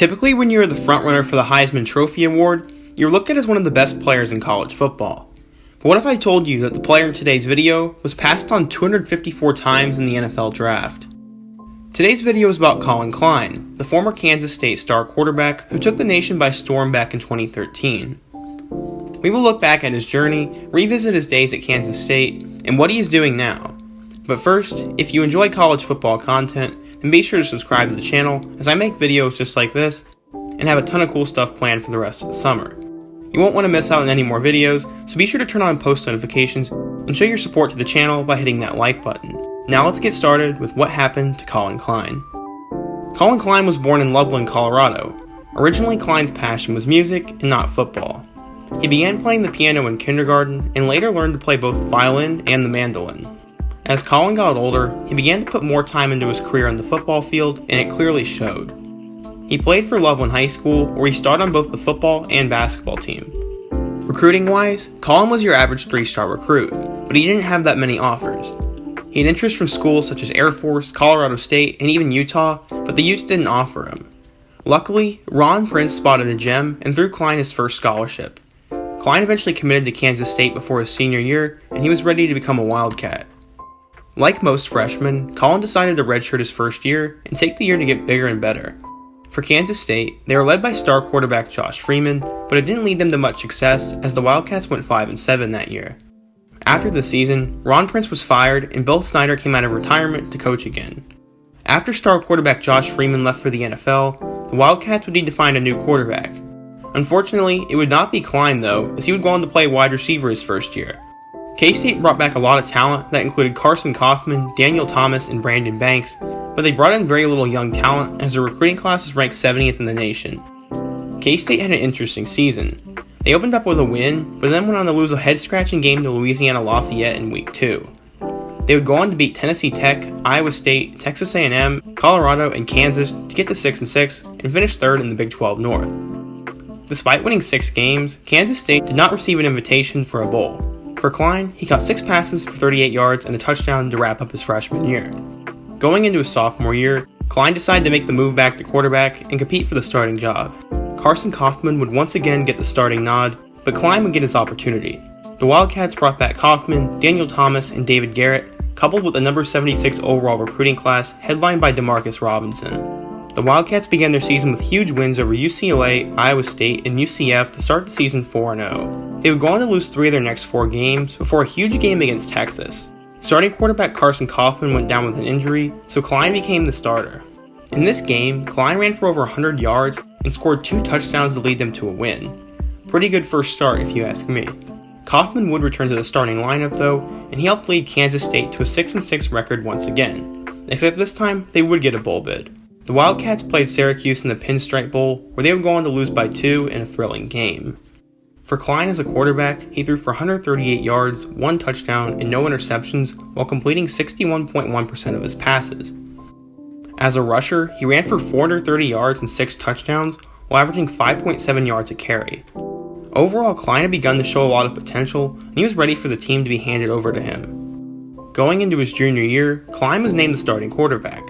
Typically, when you're the frontrunner for the Heisman Trophy award, you're looked at as one of the best players in college football. But what if I told you that the player in today's video was passed on 254 times in the NFL draft? Today's video is about Collin Klein, the former Kansas State star quarterback who took the nation by storm back in 2013. We will look back at his journey, revisit his days at Kansas State, and what he is doing now. But first, if you enjoy college football content, then be sure to subscribe to the channel as I make videos just like this and have a ton of cool stuff planned for the rest of the summer. You won't want to miss out on any more videos, so be sure to turn on post notifications and show your support to the channel by hitting that like button. Now let's get started with what happened to Collin Klein. Collin Klein was born in Loveland, Colorado. Originally, Klein's passion was music and not football. He began playing the piano in kindergarten and later learned to play both the violin and the mandolin. As Collin got older, he began to put more time into his career on the football field, and it clearly showed. He played for Loveland High School, where he started on both the football and basketball team. Recruiting-wise, Collin was your average 3-star recruit, but he didn't have that many offers. He had interest from schools such as Air Force, Colorado State, and even Utah, but the Utes didn't offer him. Luckily, Ron Prince spotted a gem and threw Klein his first scholarship. Klein eventually committed to Kansas State before his senior year, and he was ready to become a Wildcat. Like most freshmen, Collin decided to redshirt his first year and take the year to get bigger and better. For Kansas State, they were led by star quarterback Josh Freeman, but it didn't lead them to much success as the Wildcats went 5-7 that year. After the season, Ron Prince was fired and Bill Snyder came out of retirement to coach again. After star quarterback Josh Freeman left for the NFL, the Wildcats would need to find a new quarterback. Unfortunately, it would not be Klein though, as he would go on to play wide receiver his first year. K-State brought back a lot of talent that included Carson Kaufman, Daniel Thomas, and Brandon Banks, but they brought in very little young talent as their recruiting class was ranked 70th in the nation. K-State had an interesting season. They opened up with a win, but then went on to lose a head-scratching game to Louisiana Lafayette in Week 2. They would go on to beat Tennessee Tech, Iowa State, Texas A&M, Colorado, and Kansas to get to 6-6 and finish third in the Big 12 North. Despite winning 6 games, Kansas State did not receive an invitation for a bowl. For Klein, he caught 6 passes for 38 yards and a touchdown to wrap up his freshman year. Going into his sophomore year, Klein decided to make the move back to quarterback and compete for the starting job. Carson Kaufman would once again get the starting nod, but Klein would get his opportunity. The Wildcats brought back Kaufman, Daniel Thomas, and David Garrett, coupled with a number 76 overall recruiting class headlined by DeMarcus Robinson. The Wildcats began their season with huge wins over UCLA, Iowa State, and UCF to start the season 4-0. They would go on to lose 3 of their next 4 games before a huge game against Texas. Starting quarterback Carson Kaufman went down with an injury, so Klein became the starter. In this game, Klein ran for over 100 yards and scored 2 touchdowns to lead them to a win. Pretty good first start if you ask me. Kaufman would return to the starting lineup though, and he helped lead Kansas State to a 6-6 record once again, except this time they would get a bowl bid. The Wildcats played Syracuse in the Pinstripe Bowl, where they would go on to lose by 2 in a thrilling game. For Klein as a quarterback, he threw for 138 yards, 1 touchdown, and no interceptions while completing 61.1% of his passes. As a rusher, he ran for 430 yards and 6 touchdowns while averaging 5.7 yards a carry. Overall, Klein had begun to show a lot of potential, and he was ready for the team to be handed over to him. Going into his junior year, Klein was named the starting quarterback.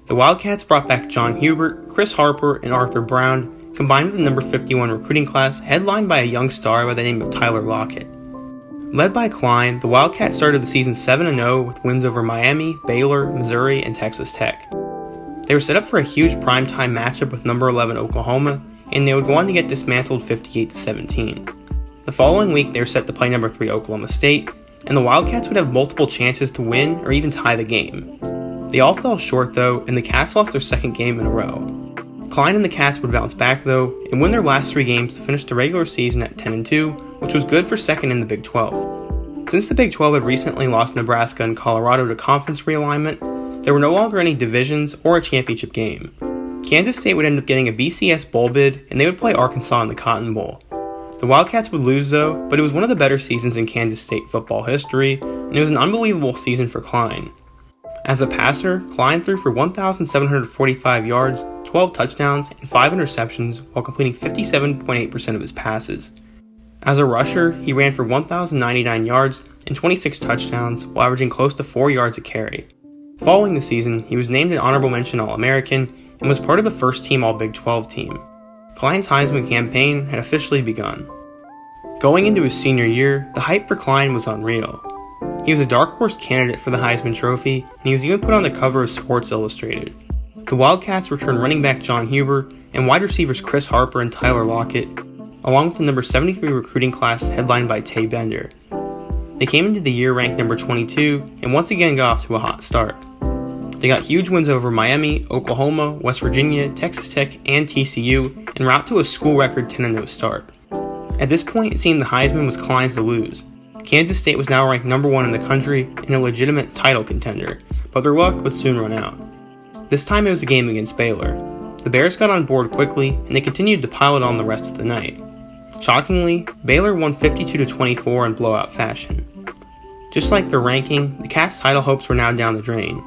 The Wildcats brought back John Hubert, Chris Harper, and Arthur Brown, combined with the number 51 recruiting class headlined by a young star by the name of Tyler Lockett. Led by Klein, the Wildcats started the season 7-0 with wins over Miami, Baylor, Missouri, and Texas Tech. They were set up for a huge primetime matchup with number 11 Oklahoma, and they would go on to get dismantled 58-17. The following week, they were set to play number 3 Oklahoma State, and the Wildcats would have multiple chances to win or even tie the game. They all fell short though, and the Cats lost their second game in a row. Klein and the Cats would bounce back though, and win their last 3 games to finish the regular season at 10-2, which was good for second in the Big 12. Since the Big 12 had recently lost Nebraska and Colorado to conference realignment, there were no longer any divisions or a championship game. Kansas State would end up getting a BCS bowl bid, and they would play Arkansas in the Cotton Bowl. The Wildcats would lose though, but it was one of the better seasons in Kansas State football history, and it was an unbelievable season for Klein. As a passer, Klein threw for 1,745 yards, 12 touchdowns, and 5 interceptions while completing 57.8% of his passes. As a rusher, he ran for 1,099 yards and 26 touchdowns while averaging close to 4 yards a carry. Following the season, he was named an honorable mention All-American, and was part of the first team All-Big 12 team. Klein's Heisman campaign had officially begun. Going into his senior year, the hype for Klein was unreal. He was a dark horse candidate for the Heisman Trophy, and he was even put on the cover of Sports Illustrated. The Wildcats returned running back John Huber and wide receivers Chris Harper and Tyler Lockett, along with the number 73 recruiting class headlined by Tay Bender. They came into the year ranked number 22 and once again got off to a hot start. They got huge wins over Miami, Oklahoma, West Virginia, Texas Tech, and TCU, en route to a school record 10-0 start. At this point, it seemed the Heisman was Klein's to lose. Kansas State was now ranked number 1 in the country and a legitimate title contender, but their luck would soon run out. This time it was a game against Baylor. The Bears got on board quickly, and they continued to pile it on the rest of the night. Shockingly, Baylor won 52-24 in blowout fashion. Just like their ranking, the Cats' title hopes were now down the drain.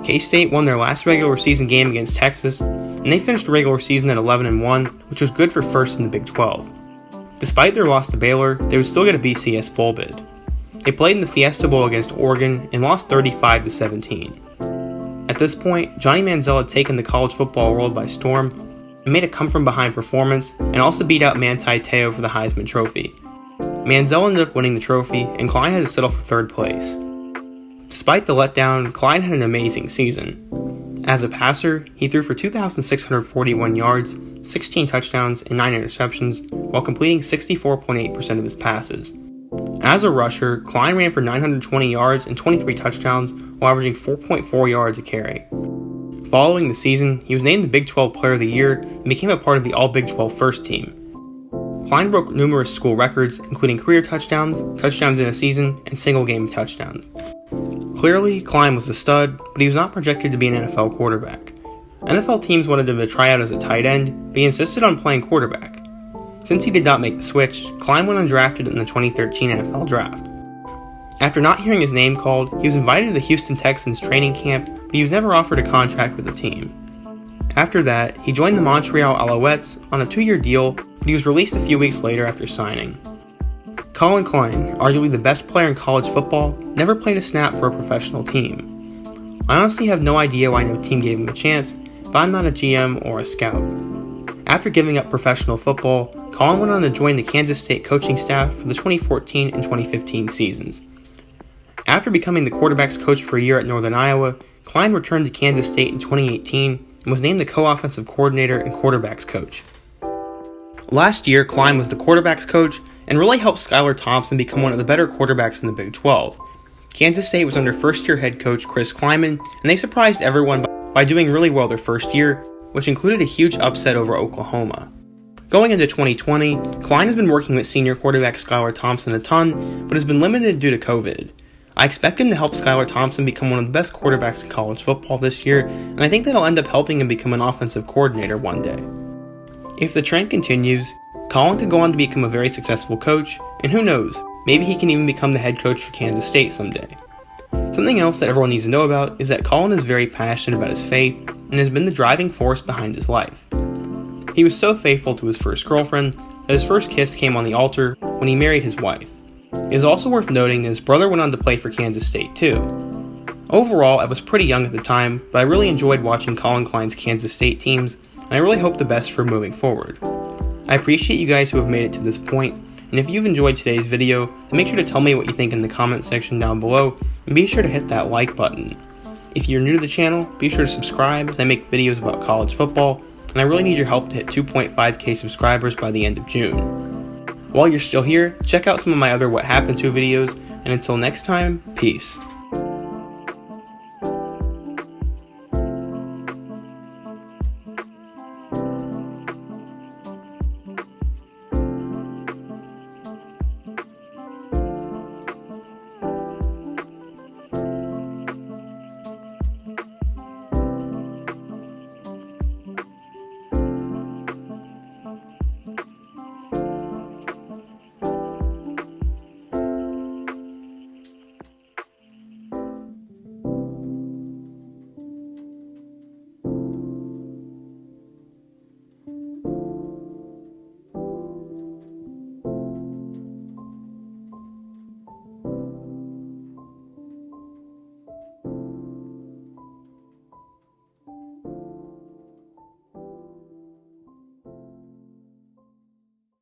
K-State won their last regular season game against Texas, and they finished the regular season at 11-1, which was good for first in the Big 12. Despite their loss to Baylor, they would still get a BCS bowl bid. They played in the Fiesta Bowl against Oregon and lost 35-17. At this point, Johnny Manziel had taken the college football world by storm and made a come-from-behind performance and also beat out Manti Te'o for the Heisman Trophy. Manziel ended up winning the trophy, and Klein had to settle for third place. Despite the letdown, Klein had an amazing season. As a passer, he threw for 2,641 yards, 16 touchdowns, and 9 interceptions, while completing 64.8% of his passes. As a rusher, Klein ran for 920 yards and 23 touchdowns, while averaging 4.4 yards a carry. Following the season, he was named the Big 12 Player of the Year and became a part of the All-Big 12 first team. Klein broke numerous school records, including career touchdowns, touchdowns in a season, and single-game touchdowns. Clearly, Klein was a stud, but he was not projected to be an NFL quarterback. NFL teams wanted him to try out as a tight end, but he insisted on playing quarterback. Since he did not make the switch, Klein went undrafted in the 2013 NFL Draft. After not hearing his name called, he was invited to the Houston Texans training camp, but he was never offered a contract with the team. After that, he joined the Montreal Alouettes on a 2-year deal, but he was released a few weeks later after signing. Collin Klein, arguably the best player in college football, never played a snap for a professional team. I honestly have no idea why no team gave him a chance, but I'm not a GM or a scout. After giving up professional football, Collin went on to join the Kansas State coaching staff for the 2014 and 2015 seasons. After becoming the quarterback's coach for a year at Northern Iowa, Klein returned to Kansas State in 2018 and was named the co-offensive coordinator and quarterback's coach. Last year, Klein was the quarterback's coach and really helped Skylar Thompson become one of the better quarterbacks in the Big 12. Kansas State was under first-year head coach Chris Klieman, and they surprised everyone by doing really well their first year, which included a huge upset over Oklahoma. Going into 2020, Klein has been working with senior quarterback Skylar Thompson a ton, but has been limited due to COVID. I expect him to help Skylar Thompson become one of the best quarterbacks in college football this year, and I think that'll end up helping him become an offensive coordinator one day. If the trend continues, Collin could go on to become a very successful coach, and who knows, maybe he can even become the head coach for Kansas State someday. Something else that everyone needs to know about is that Collin is very passionate about his faith and has been the driving force behind his life. He was so faithful to his first girlfriend that his first kiss came on the altar when he married his wife. It is also worth noting that his brother went on to play for Kansas State too. Overall, I was pretty young at the time, but I really enjoyed watching Collin Klein's Kansas State teams, and I really hope the best for him moving forward. I appreciate you guys who have made it to this point, and if you've enjoyed today's video, then make sure to tell me what you think in the comment section down below, and be sure to hit that like button. If you're new to the channel, be sure to subscribe as I make videos about college football, and I really need your help to hit 2.5k subscribers by the end of June. While you're still here, check out some of my other What Happened To videos, and until next time, peace.